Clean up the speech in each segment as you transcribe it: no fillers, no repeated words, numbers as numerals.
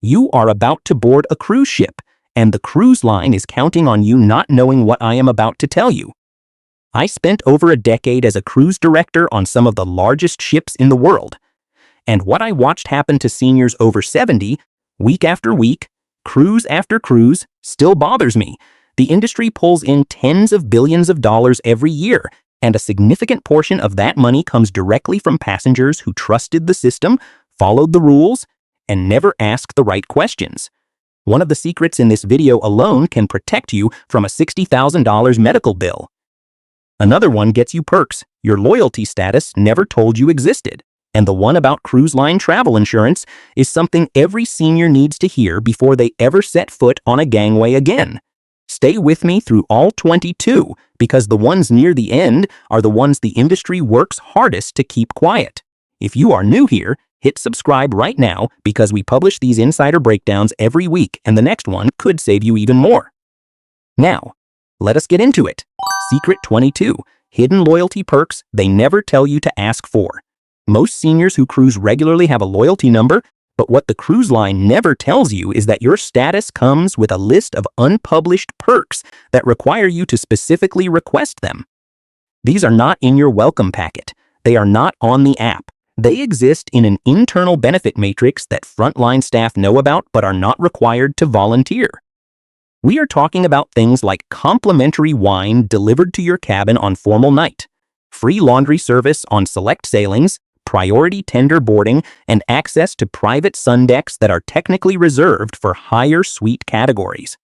You are about to board a cruise ship, and the cruise line is counting on you not knowing what I am about to tell you. I spent over a decade as a cruise director on some of the largest ships in the world, and what I watched happen to seniors over 70, week after week, cruise after cruise, still bothers me. The industry pulls in tens of billions of dollars every year, and a significant portion of that money comes directly from passengers who trusted the system, followed the rules, and never asked the right questions. One of the secrets in this video alone can protect you from a $60,000 medical bill. Another one gets you perks your loyalty status never told you existed. And the one about cruise line travel insurance is something every senior needs to hear before they ever set foot on a gangway again. Stay with me through all 22, because the ones near the end are the ones the industry works hardest to keep quiet. If you are new here, hit subscribe right now because we publish these insider breakdowns every week, and the next one could save you even more. Now, let us get into it. Secret 22. Hidden loyalty perks they never tell you to ask for. Most seniors who cruise regularly have a loyalty number, but what the cruise line never tells you is that your status comes with a list of unpublished perks that require you to specifically request them. These are not in your welcome packet. They are not on the app. They exist in an internal benefit matrix that frontline staff know about but are not required to volunteer. We are talking about things like complimentary wine delivered to your cabin on formal night, free laundry service on select sailings, priority tender boarding, and access to private sun decks that are technically reserved for higher suite categories.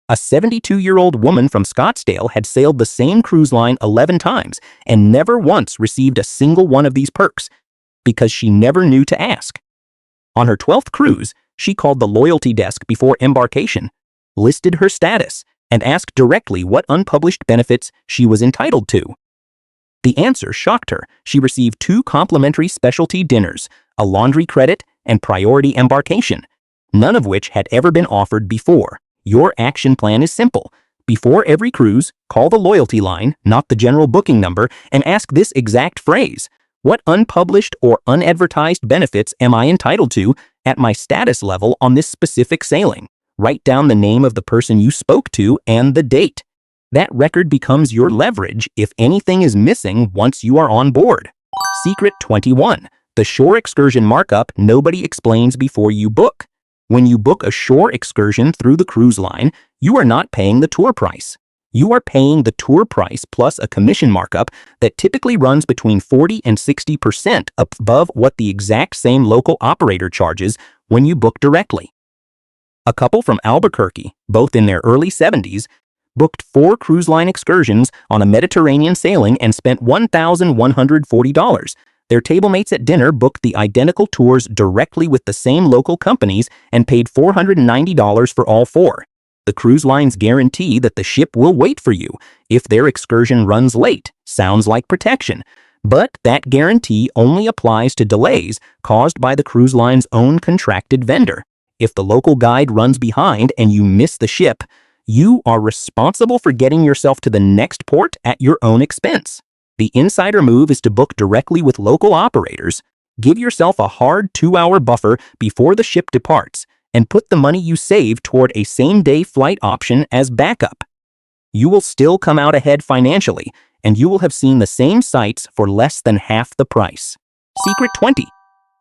A 72-year-old woman from Scottsdale had sailed the same cruise line 11 times and never once received a single one of these perks because she never knew to ask. On her 12th cruise, she called the loyalty desk before embarkation, listed her status, and asked directly what unpublished benefits she was entitled to. The answer shocked her. She received 2 complimentary specialty dinners, a laundry credit, and priority embarkation, none of which had ever been offered before. Your action plan is simple. Before every cruise, call the loyalty line, not the general booking number, and ask this exact phrase: what unpublished or unadvertised benefits am I entitled to at my status level on this specific sailing? Write down the name of the person you spoke to and the date. That record becomes your leverage if anything is missing once you are on board. Secret 21. The shore excursion markup nobody explains before you book. When you book a shore excursion through the cruise line, you are not paying the tour price. You are paying the tour price plus a commission markup that typically runs between 40 and 60% above what the exact same local operator charges when you book directly. A couple from Albuquerque, both in their early 70s, booked 4 cruise line excursions on a Mediterranean sailing and spent $1,140. Their tablemates at dinner booked the identical tours directly with the same local companies and paid $490 for all 4. The cruise lines guarantee that the ship will wait for you if their excursion runs late. Sounds like protection. But that guarantee only applies to delays caused by the cruise line's own contracted vendor. If the local guide runs behind and you miss the ship, you are responsible for getting yourself to the next port at your own expense. The insider move is to book directly with local operators, give yourself a hard 2-hour buffer before the ship departs, and put the money you save toward a same-day flight option as backup. You will still come out ahead financially, and you will have seen the same sights for less than half the price. Secret 20.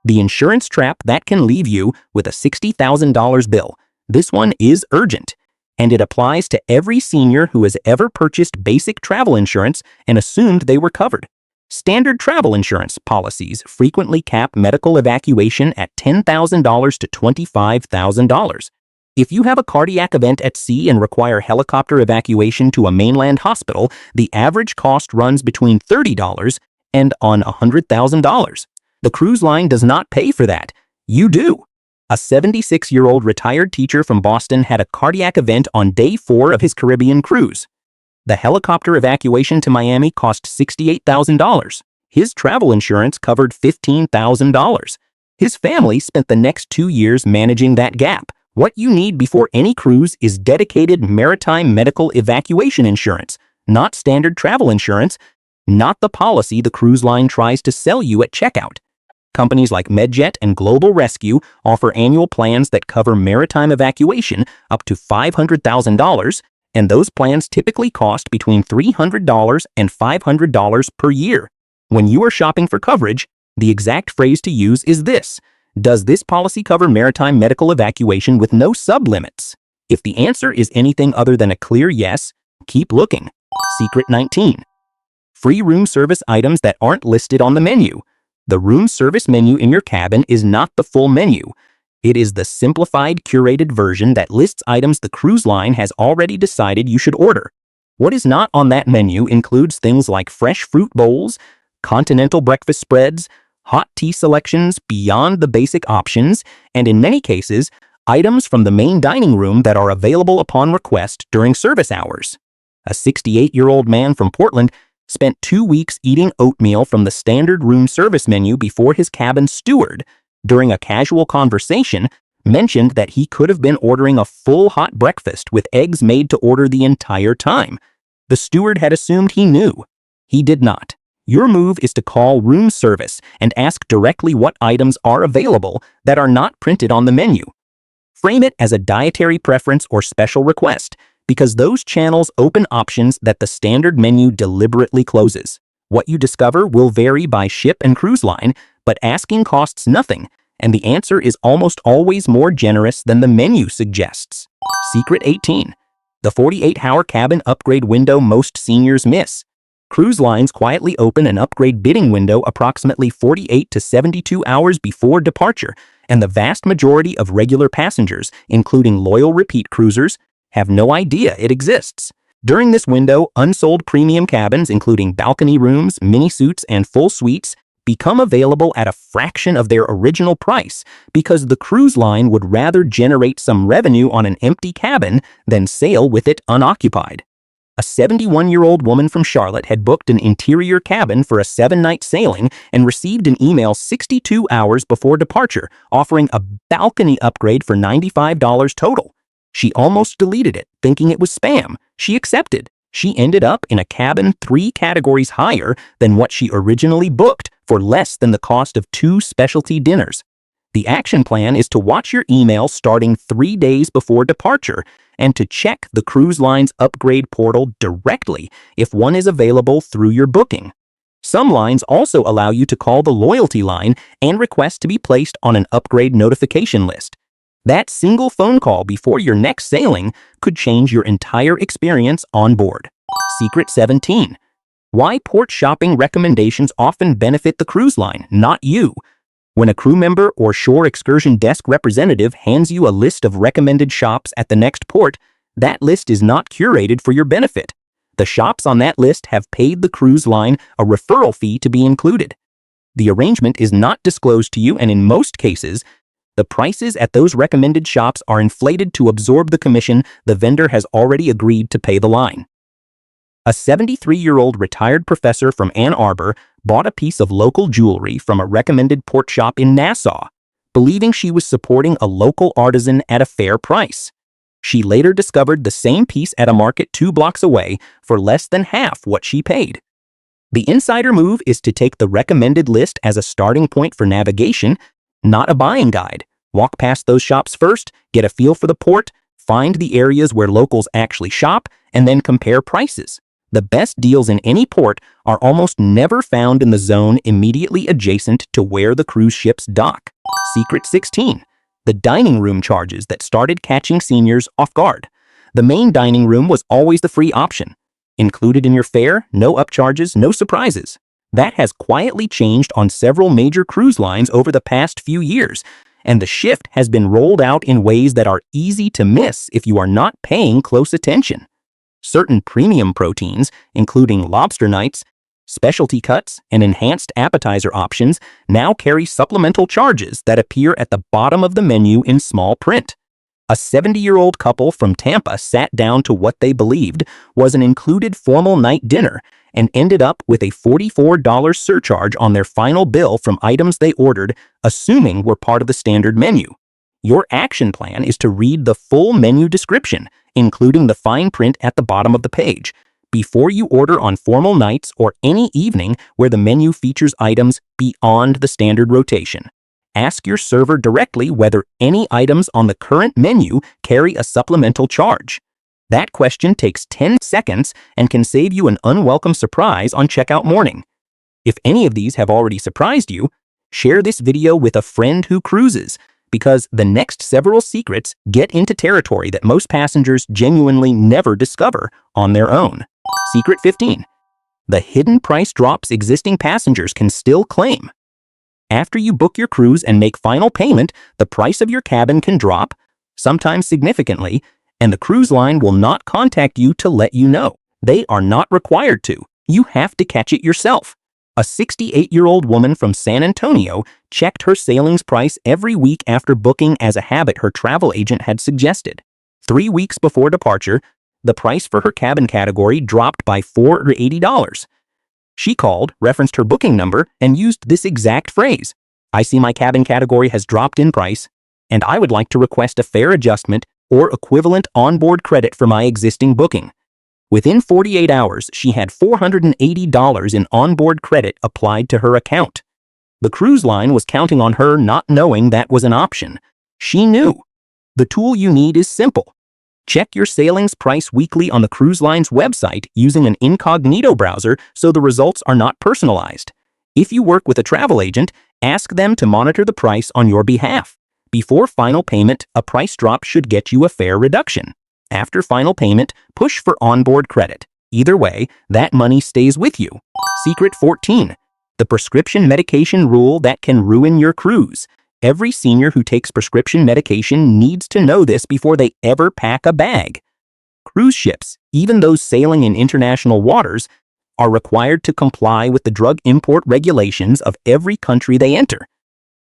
The insurance trap that can leave you with a $60,000 bill. This one is urgent, and it applies to every senior who has ever purchased basic travel insurance and assumed they were covered. Standard travel insurance policies frequently cap medical evacuation at $10,000 to $25,000. If you have a cardiac event at sea and require helicopter evacuation to a mainland hospital, the average cost runs between $30 and on $100,000. The cruise line does not pay for that. You do. A 76-year-old retired teacher from Boston had a cardiac event on day 4 of his Caribbean cruise. The helicopter evacuation to Miami cost $68,000. His travel insurance covered $15,000. His family spent the next 2 years managing that gap. What you need before any cruise is dedicated maritime medical evacuation insurance, not standard travel insurance, not the policy the cruise line tries to sell you at checkout. Companies like MedJet and Global Rescue offer annual plans that cover maritime evacuation up to $500,000, and those plans typically cost between $300 and $500 per year. When you are shopping for coverage, the exact phrase to use is this: does this policy cover maritime medical evacuation with no sublimits? If the answer is anything other than a clear yes, keep looking. Secret 19. Free room service items that aren't listed on the menu. The room service menu in your cabin is not the full menu. It is the simplified, curated version that lists items the cruise line has already decided you should order. What is not on that menu includes things like fresh fruit bowls, continental breakfast spreads, hot tea selections beyond the basic options, and in many cases, items from the main dining room that are available upon request during service hours. A 68-year-old man from Portland spent 2 weeks eating oatmeal from the standard room service menu before his cabin steward, during a casual conversation, mentioned that he could have been ordering a full hot breakfast with eggs made to order the entire time. The steward had assumed he knew. He did not. Your move is to call room service and ask directly what items are available that are not printed on the menu. Frame it as a dietary preference or special request, because those channels open options that the standard menu deliberately closes. What you discover will vary by ship and cruise line, but asking costs nothing, and the answer is almost always more generous than the menu suggests. Secret 18. The 48-hour cabin upgrade window most seniors miss. Cruise lines quietly open an upgrade bidding window approximately 48 to 72 hours before departure, and the vast majority of regular passengers, including loyal repeat cruisers, have no idea it exists. During this window, unsold premium cabins, including balcony rooms, mini suites, and full suites, become available at a fraction of their original price because the cruise line would rather generate some revenue on an empty cabin than sail with it unoccupied. A 71-year-old woman from Charlotte had booked an interior cabin for a 7-night sailing and received an email 62 hours before departure offering a balcony upgrade for $95 total. She almost deleted it, thinking it was spam. She accepted. She ended up in a cabin 3 categories higher than what she originally booked for less than the cost of 2 specialty dinners. The action plan is to watch your email starting 3 days before departure and to check the cruise line's upgrade portal directly if one is available through your booking. Some lines also allow you to call the loyalty line and request to be placed on an upgrade notification list. That single phone call before your next sailing could change your entire experience on board. Secret 17. Why port shopping recommendations often benefit the cruise line, not you. When a crew member or shore excursion desk representative hands you a list of recommended shops at the next port, that list is not curated for your benefit. The shops on that list have paid the cruise line a referral fee to be included. The arrangement is not disclosed to you, and in most cases, the prices at those recommended shops are inflated to absorb the commission the vendor has already agreed to pay the line. A 73-year-old retired professor from Ann Arbor bought a piece of local jewelry from a recommended port shop in Nassau, believing she was supporting a local artisan at a fair price. She later discovered the same piece at a market 2 blocks away for less than half what she paid. The insider move is to take the recommended list as a starting point for navigation, not a buying guide. Walk past those shops first, get a feel for the port, find the areas where locals actually shop, and then compare prices. The best deals in any port are almost never found in the zone immediately adjacent to where the cruise ships dock. Secret 16. The dining room charges that started catching seniors off guard. The main dining room was always the free option. Included in your fare, no upcharges, no surprises. That has quietly changed on several major cruise lines over the past few years, and the shift has been rolled out in ways that are easy to miss if you are not paying close attention. Certain premium proteins, including lobster nights, specialty cuts, and enhanced appetizer options, now carry supplemental charges that appear at the bottom of the menu in small print. A 70-year-old couple from Tampa sat down to what they believed was an included formal night dinner and ended up with a $44 surcharge on their final bill from items they ordered, assuming were part of the standard menu. Your action plan is to read the full menu description, including the fine print at the bottom of the page. before you order on formal nights or any evening where the menu features items beyond the standard rotation. Ask your server directly whether any items on the current menu carry a supplemental charge. That question takes 10 seconds and can save you an unwelcome surprise on checkout morning. If any of these have already surprised you, share this video with a friend who cruises, because the next several secrets get into territory that most passengers genuinely never discover on their own. Secret 15. The hidden price drops existing passengers can still claim. After you book your cruise and make final payment, the price of your cabin can drop, sometimes significantly, and the cruise line will not contact you to let you know. They are not required to. You have to catch it yourself. A 68-year-old woman from San Antonio checked her sailings price every week after booking as a habit her travel agent had suggested. 3 weeks before departure, the price for her cabin category dropped by $4 or $80. She called, referenced her booking number, and used this exact phrase: "I see my cabin category has dropped in price, and I would like to request a fair adjustment or equivalent onboard credit for my existing booking." Within 48 hours, she had $480 in onboard credit applied to her account. The cruise line was counting on her not knowing that was an option. She knew. The tool you need is simple. Check your sailings price weekly on the cruise line's website using an incognito browser so the results are not personalized. If you work with a travel agent, ask them to monitor the price on your behalf. Before final payment, a price drop should get you a fair reduction. After final payment, push for onboard credit. Either way, that money stays with you. Secret 14. The prescription medication rule that can ruin your cruise. Every senior who takes prescription medication needs to know this before they ever pack a bag. Cruise ships, even those sailing in international waters, are required to comply with the drug import regulations of every country they enter.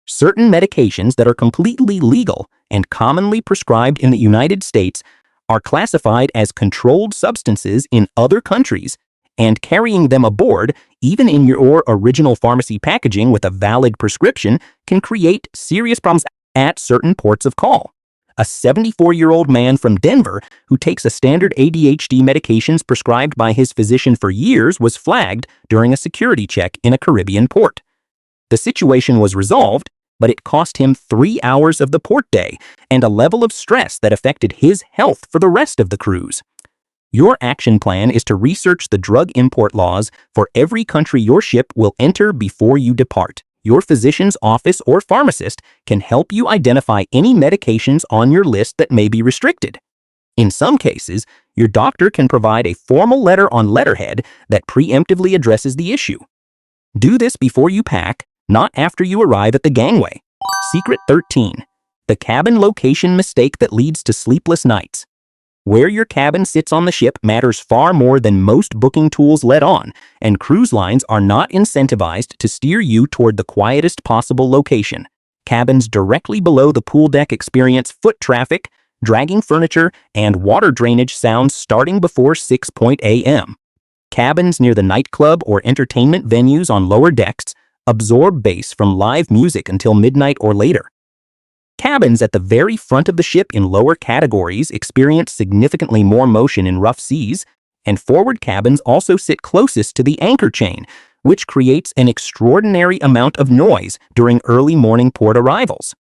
Certain medications that are completely legal and commonly prescribed in the United States are classified as controlled substances in other countries, and carrying them aboard, even in your original pharmacy packaging with a valid prescription, can create serious problems at certain ports of call. A 74-year-old man from Denver who takes a standard ADHD medications prescribed by his physician for years was flagged during a security check in a Caribbean port. The situation was resolved, but it cost him 3 hours of the port day and a level of stress that affected his health for the rest of the cruise. Your action plan is to research the drug import laws for every country your ship will enter before you depart. Your physician's office or pharmacist can help you identify any medications on your list that may be restricted. In some cases, your doctor can provide a formal letter on letterhead that preemptively addresses the issue. Do this before you pack, not after you arrive at the gangway. Secret 13. The cabin location mistake that leads to sleepless nights. Where your cabin sits on the ship matters far more than most booking tools let on, and cruise lines are not incentivized to steer you toward the quietest possible location. Cabins directly below the pool deck experience foot traffic, dragging furniture, and water drainage sounds starting before 6 a.m. Cabins near the nightclub or entertainment venues on lower decks absorb bass from live music until midnight or later. Cabins at the very front of the ship in lower categories experience significantly more motion in rough seas, and forward cabins also sit closest to the anchor chain, which creates an extraordinary amount of noise during early morning port arrivals.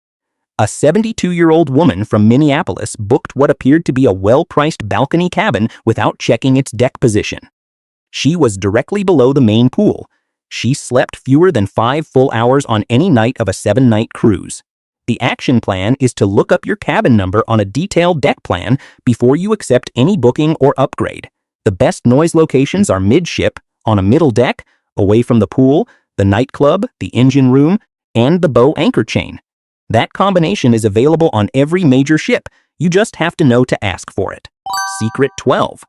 A 72-year-old woman from Minneapolis booked what appeared to be a well-priced balcony cabin without checking its deck position. She was directly below the main pool. She slept fewer than 5 full hours on any night of a 7-night cruise. The action plan is to look up your cabin number on a detailed deck plan before you accept any booking or upgrade. The best noise locations are midship, on a middle deck, away from the pool, the nightclub, the engine room, and the bow anchor chain. That combination is available on every major ship. You just have to know to ask for it. Secret 12.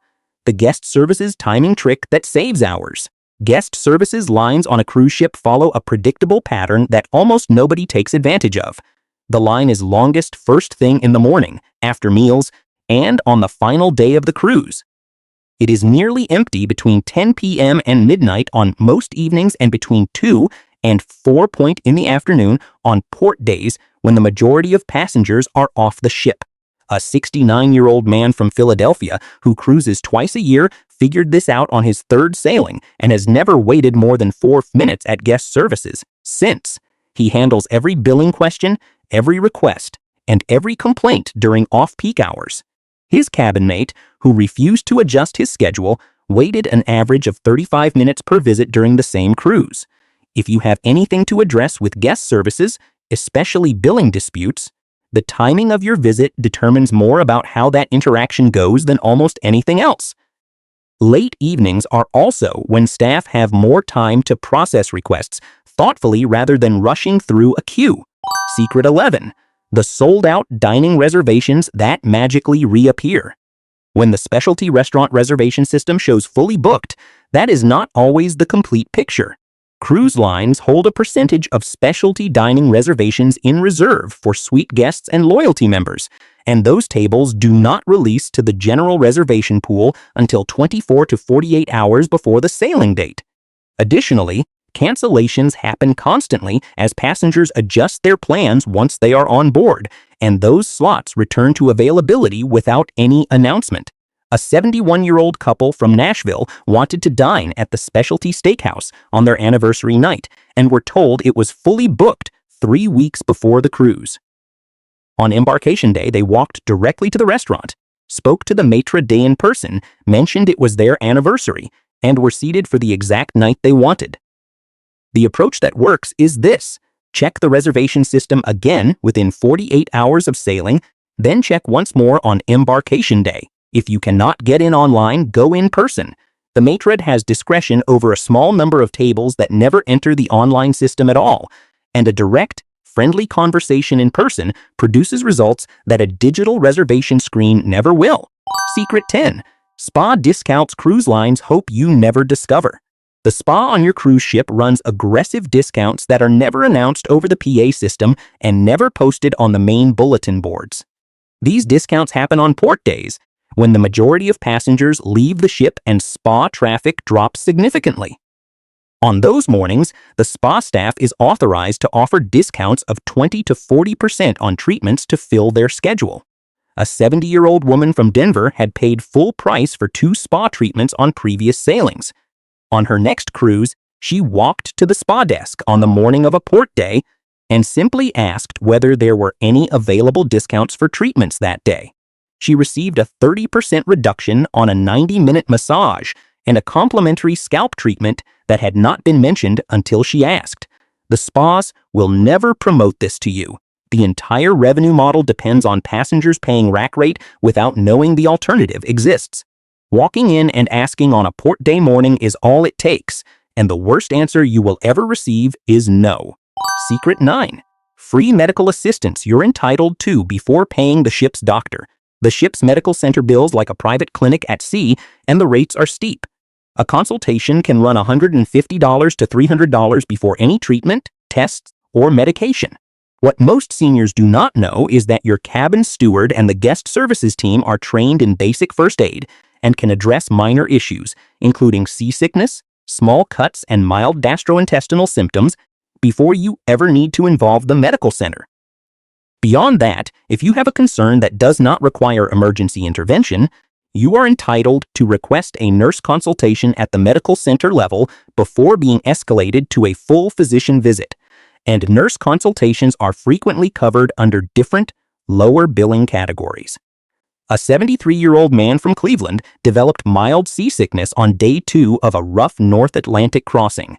The guest services timing trick that saves hours. Guest services lines on a cruise ship follow a predictable pattern that almost nobody takes advantage of. The line is longest first thing in the morning, after meals, and on the final day of the cruise. It is nearly empty between 10 p.m. and midnight on most evenings and between 2 and 4 in the afternoon on port days when the majority of passengers are off the ship. A 69-year-old man from Philadelphia who cruises twice a year figured this out on his third sailing and has never waited more than 4 minutes at guest services since. He handles every billing question, every request, and every complaint during off-peak hours. His cabin mate, who refused to adjust his schedule, waited an average of 35 minutes per visit during the same cruise. If you have anything to address with guest services, especially billing disputes, the timing of your visit determines more about how that interaction goes than almost anything else. Late evenings are also when staff have more time to process requests thoughtfully rather than rushing through a queue. Secret 11. The sold-out dining reservations that magically reappear. When the specialty restaurant reservation system shows fully booked, that is not always the complete picture. Cruise lines hold a percentage of specialty dining reservations in reserve for suite guests and loyalty members, and those tables do not release to the general reservation pool until 24 to 48 hours before the sailing date. Additionally, cancellations happen constantly as passengers adjust their plans once they are on board, and those slots return to availability without any announcement. A 71-year-old couple from Nashville wanted to dine at the Specialty Steakhouse on their anniversary night and were told it was fully booked 3 weeks before the cruise. On embarkation day, they walked directly to the restaurant, spoke to the maitre d' in person, mentioned it was their anniversary, and were seated for the exact night they wanted. The approach that works is this: check the reservation system again within 48 hours of sailing, then check once more on embarkation day. If you cannot get in online, go in person. The maitre d' has discretion over a small number of tables that never enter the online system at all, and a direct, friendly conversation in person produces results that a digital reservation screen never will. Secret 10. Spa discounts cruise lines hope you never discover. The spa on your cruise ship runs aggressive discounts that are never announced over the PA system and never posted on the main bulletin boards. These discounts happen on port days, when the majority of passengers leave the ship and spa traffic drops significantly. On those mornings, the spa staff is authorized to offer discounts of 20 to 40% on treatments to fill their schedule. A 70-year-old woman from Denver had paid full price for 2 spa treatments on previous sailings. On her next cruise, she walked to the spa desk on the morning of a port day and simply asked whether there were any available discounts for treatments that day. She received a 30% reduction on a 90-minute massage and a complimentary scalp treatment that had not been mentioned until she asked. The spas will never promote this to you. The entire revenue model depends on passengers paying rack rate without knowing the alternative exists. Walking in and asking on a port day morning is all it takes, and the worst answer you will ever receive is no. Secret 9. Free medical assistance you're entitled to before paying the ship's doctor. The ship's medical center bills like a private clinic at sea, and the rates are steep. A consultation can run $150 to $300 before any treatment, tests, or medication. What most seniors do not know is that your cabin steward and the guest services team are trained in basic first aid and can address minor issues, including seasickness, small cuts, and mild gastrointestinal symptoms, before you ever need to involve the medical center. Beyond that, if you have a concern that does not require emergency intervention, you are entitled to request a nurse consultation at the medical center level before being escalated to a full physician visit, and nurse consultations are frequently covered under different, lower billing categories. A 73-year-old man from Cleveland developed mild seasickness on day 2 of a rough North Atlantic crossing.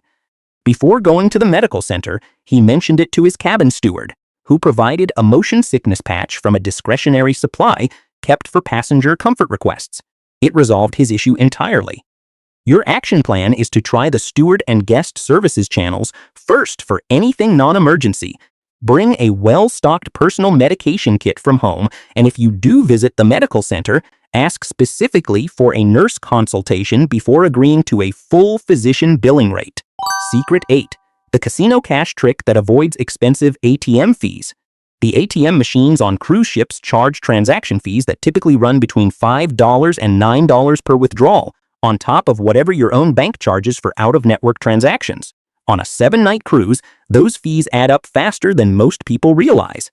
Before going to the medical center, he mentioned it to his cabin steward, who provided a motion sickness patch from a discretionary supply kept for passenger comfort requests. It resolved his issue entirely. Your action plan is to try the steward and guest services channels first for anything non-emergency. Bring a well-stocked personal medication kit from home, and if you do visit the medical center, ask specifically for a nurse consultation before agreeing to a full physician billing rate. Secret 8. The casino cash trick that avoids expensive ATM fees. The ATM machines on cruise ships charge transaction fees that typically run between $5 and $9 per withdrawal, on top of whatever your own bank charges for out-of-network transactions. On a 7-night cruise, those fees add up faster than most people realize.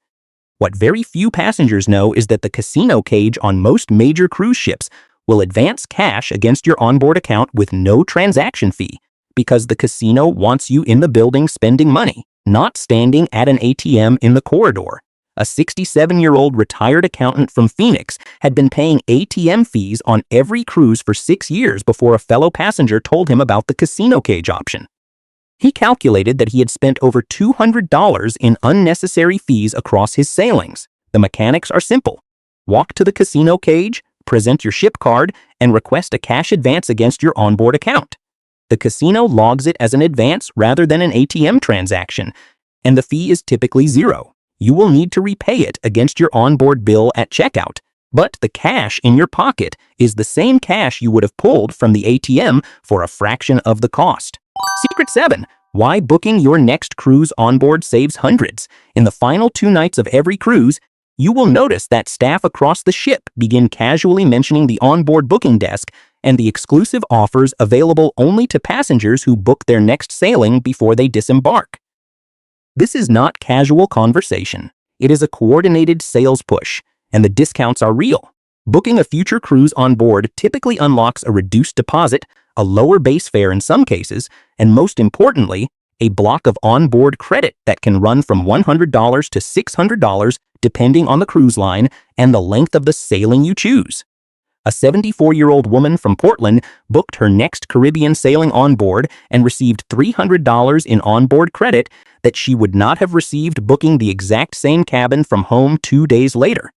What very few passengers know is that the casino cage on most major cruise ships will advance cash against your onboard account with no transaction fee, because the casino wants you in the building spending money, not standing at an ATM in the corridor. A 67-year-old retired accountant from Phoenix had been paying ATM fees on every cruise for 6 years before a fellow passenger told him about the casino cage option. He calculated that he had spent over $200 in unnecessary fees across his sailings. The mechanics are simple. Walk to the casino cage, present your ship card, and request a cash advance against your onboard account. The casino logs it as an advance rather than an ATM transaction, and the fee is typically zero. You will need to repay it against your onboard bill at checkout, but the cash in your pocket is the same cash you would have pulled from the ATM for a fraction of the cost. Secret 7. Why booking your next cruise onboard saves hundreds. In the final 2 nights of every cruise, you will notice that staff across the ship begin casually mentioning the onboard booking desk and the exclusive offers available only to passengers who book their next sailing before they disembark. This is not casual conversation. It is a coordinated sales push, and the discounts are real. Booking a future cruise on board typically unlocks a reduced deposit, a lower base fare in some cases, and most importantly, a block of onboard credit that can run from $100 to $600 depending on the cruise line and the length of the sailing you choose. A 74-year-old woman from Portland booked her next Caribbean sailing on board and received $300 in onboard credit that she would not have received booking the exact same cabin from home 2 days later.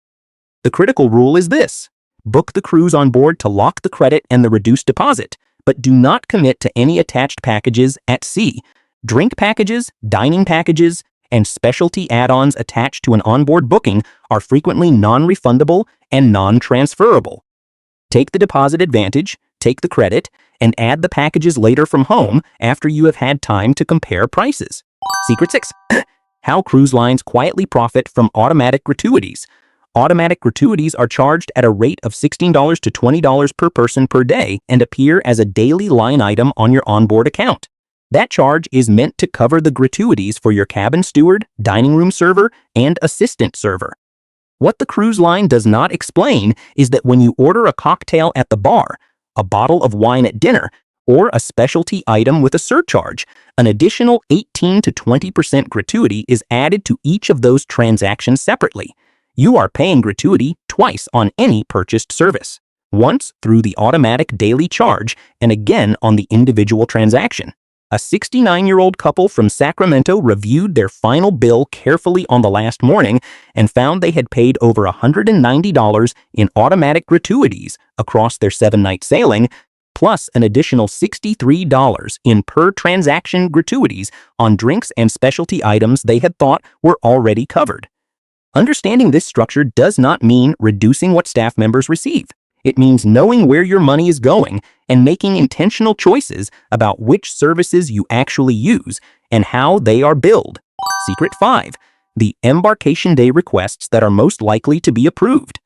The critical rule is this: book the cruise on board to lock the credit and the reduced deposit, but do not commit to any attached packages at sea. Drink packages, dining packages, and specialty add-ons attached to an onboard booking are frequently non-refundable and non-transferable. Take the deposit advantage, take the credit, and add the packages later from home after you have had time to compare prices. Secret 6. How cruise lines quietly profit from automatic gratuities. Automatic gratuities are charged at a rate of $16 to $20 per person per day and appear as a daily line item on your onboard account. That charge is meant to cover the gratuities for your cabin steward, dining room server, and assistant server. What the cruise line does not explain is that when you order a cocktail at the bar, a bottle of wine at dinner, or a specialty item with a surcharge, an additional 18 to 20% gratuity is added to each of those transactions separately. You are paying gratuity twice on any purchased service, once through the automatic daily charge and again on the individual transaction. A 69-year-old couple from Sacramento reviewed their final bill carefully on the last morning and found they had paid over $190 in automatic gratuities across their 7-night sailing, plus an additional $63 in per-transaction gratuities on drinks and specialty items they had thought were already covered. Understanding this structure does not mean reducing what staff members receive. It means knowing where your money is going and making intentional choices about which services you actually use and how they are billed. Secret 5. The embarkation day requests that are most likely to be approved.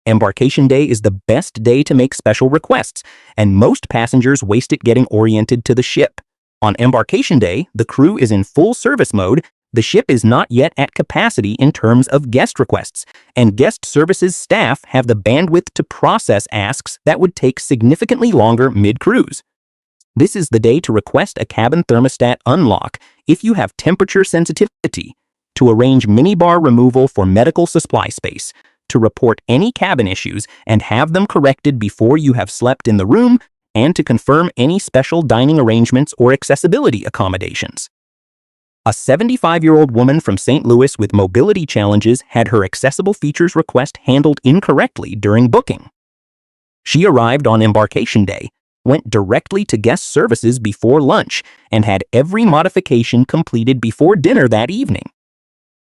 Embarkation day is the best day to make special requests, and most passengers waste it getting oriented to the ship. On embarkation day, the crew is in full service mode. The ship is not yet at capacity in terms of guest requests, and guest services staff have the bandwidth to process asks that would take significantly longer mid-cruise. This is the day to request a cabin thermostat unlock if you have temperature sensitivity, to arrange minibar removal for medical supply space, to report any cabin issues and have them corrected before you have slept in the room, and to confirm any special dining arrangements or accessibility accommodations. A 75-year-old woman from St. Louis with mobility challenges had her accessible features request handled incorrectly during booking. She arrived on embarkation day, went directly to guest services before lunch, and had every modification completed before dinner that evening.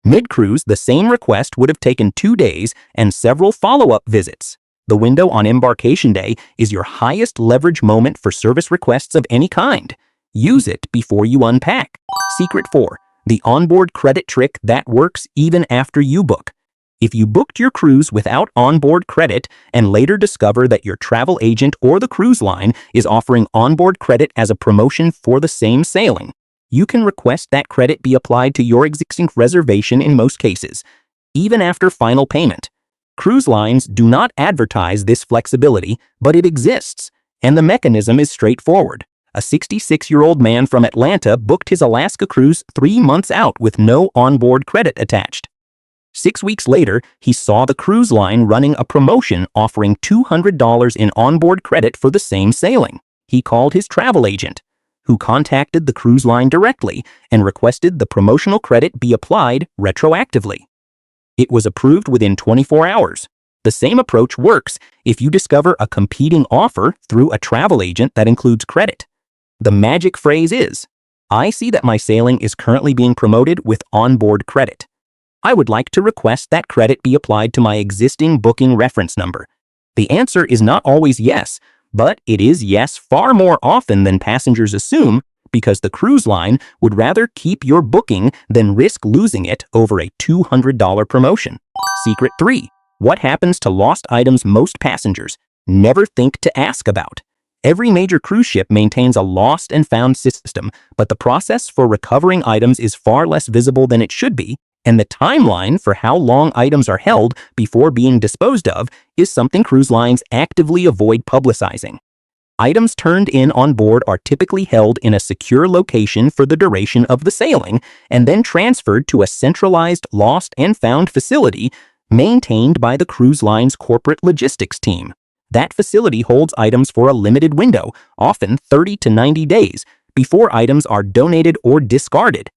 Mid-cruise, the same request would have taken 2 days and several follow-up visits. The window on embarkation day is your highest leverage moment for service requests of any kind. Use it before you unpack. Secret 4. The onboard credit trick that works even after you book. If you booked your cruise without onboard credit and later discover that your travel agent or the cruise line is offering onboard credit as a promotion for the same sailing, you can request that credit be applied to your existing reservation in most cases. even after final payment. Cruise lines do not advertise this flexibility, but it exists, and the mechanism is straightforward. A 66-year-old man from Atlanta booked his Alaska cruise 3 months out with no onboard credit attached. 6 weeks later, he saw the cruise line running a promotion offering $200 in onboard credit for the same sailing. He called his travel agent, who contacted the cruise line directly and requested the promotional credit be applied retroactively. It was approved within 24 hours. The same approach works if you discover a competing offer through a travel agent that includes credit. The magic phrase is, "I see that my sailing is currently being promoted with onboard credit. I would like to request that credit be applied to my existing booking reference number." The answer is not always yes, but it is yes far more often than passengers assume, because the cruise line would rather keep your booking than risk losing it over a $200 promotion. Secret 3. What happens to lost items most passengers never think to ask about? Every major cruise ship maintains a lost and found system, but the process for recovering items is far less visible than it should be, and the timeline for how long items are held before being disposed of is something cruise lines actively avoid publicizing. Items turned in on board are typically held in a secure location for the duration of the sailing and then transferred to a centralized lost and found facility maintained by the cruise line's corporate logistics team. That facility holds items for a limited window, often 30 to 90 days, before items are donated or discarded.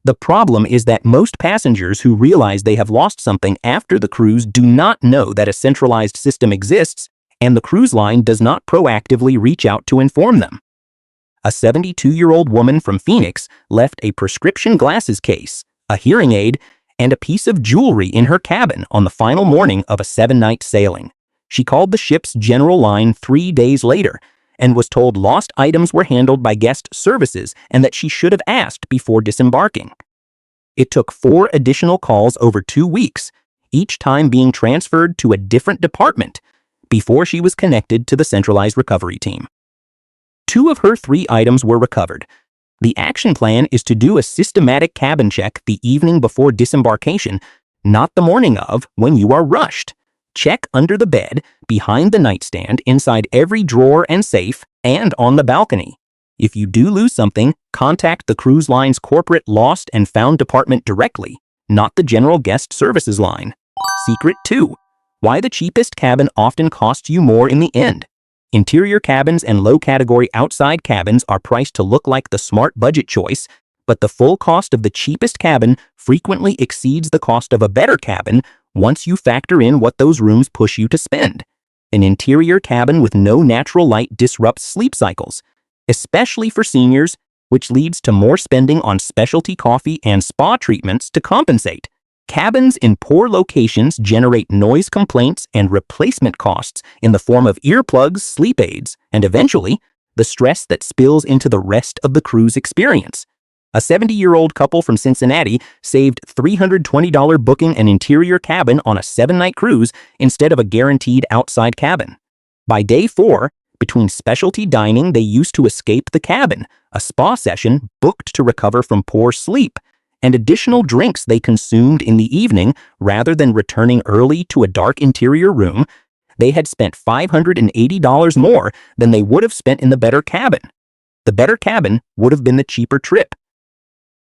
The problem is that most passengers who realize they have lost something after the cruise do not know that a centralized system exists, and the cruise line does not proactively reach out to inform them. A 72-year-old woman from Phoenix left a prescription glasses case, a hearing aid, and a piece of jewelry in her cabin on the final morning of a 7-night sailing. She called the ship's general line 3 days later and was told lost items were handled by guest services and that she should have asked before disembarking. It took 4 additional calls over 2 weeks, each time being transferred to a different department, before she was connected to the centralized recovery team. 2 of her 3 items were recovered. The action plan is to do a systematic cabin check the evening before disembarkation, not the morning of when you are rushed. Check under the bed, behind the nightstand, inside every drawer and safe, and on the balcony. If you do lose something, contact the cruise line's corporate lost and found department directly, not the general guest services line. Secret 2. Why the cheapest cabin often costs you more in the end. Interior cabins and low-category outside cabins are priced to look like the smart budget choice, but the full cost of the cheapest cabin frequently exceeds the cost of a better cabin once you factor in what those rooms push you to spend. An interior cabin with no natural light disrupts sleep cycles, especially for seniors, which leads to more spending on specialty coffee and spa treatments to compensate. Cabins in poor locations generate noise complaints and replacement costs in the form of earplugs, sleep aids, and eventually, the stress that spills into the rest of the cruise experience. A 70-year-old couple from Cincinnati saved $320 booking an interior cabin on a 7-night cruise instead of a guaranteed outside cabin. By day 4, between specialty dining they used to escape the cabin, a spa session booked to recover from poor sleep, and additional drinks they consumed in the evening rather than returning early to a dark interior room, they had spent $580 more than they would have spent in the better cabin. The better cabin would have been the cheaper trip.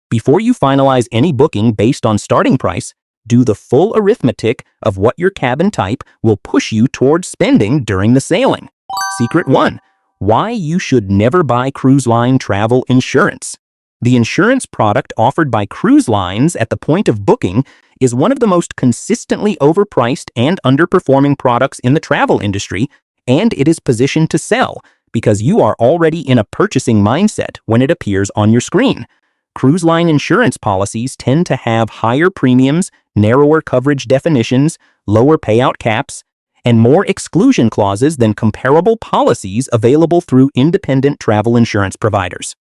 Before you finalize any booking based on starting price, do the full arithmetic of what your cabin type will push you towards spending during the sailing. Secret 1. Why you should never buy cruise line travel insurance. The insurance product offered by cruise lines at the point of booking is one of the most consistently overpriced and underperforming products in the travel industry, and it is positioned to sell because you are already in a purchasing mindset when it appears on your screen. Cruise line insurance policies tend to have higher premiums, narrower coverage definitions, lower payout caps, and more exclusion clauses than comparable policies available through independent travel insurance providers.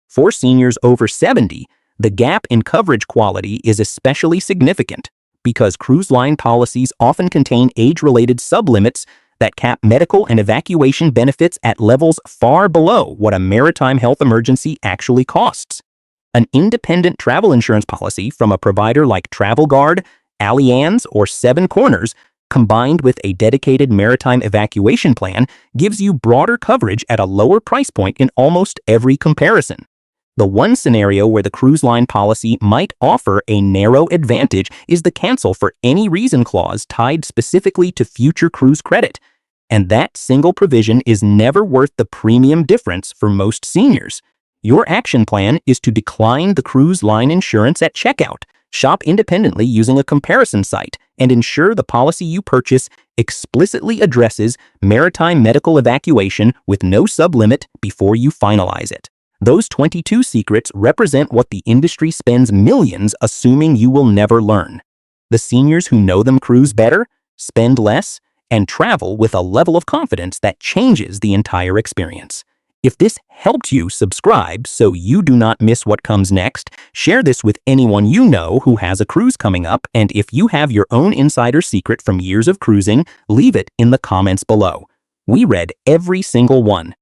For seniors over 70, the gap in coverage quality is especially significant because cruise line policies often contain age-related sublimits that cap medical and evacuation benefits at levels far below what a maritime health emergency actually costs. An independent travel insurance policy from a provider like Travel Guard, Allianz or Seven Corners, combined with a dedicated maritime evacuation plan, gives you broader coverage at a lower price point in almost every comparison. The one scenario where the cruise line policy might offer a narrow advantage is the cancel for any reason clause tied specifically to future cruise credit. And that single provision is never worth the premium difference for most seniors. Your action plan is to decline the cruise line insurance at checkout, shop independently using a comparison site, and ensure the policy you purchase explicitly addresses maritime medical evacuation with no sublimit before you finalize it. Those 22 secrets represent what the industry spends millions assuming you will never learn. The seniors who know them cruise better, spend less, and travel with a level of confidence that changes the entire experience. If this helped you, subscribe so you do not miss what comes next. Share this with anyone you know who has a cruise coming up, and if you have your own insider secret from years of cruising, leave it in the comments below. We read every single one.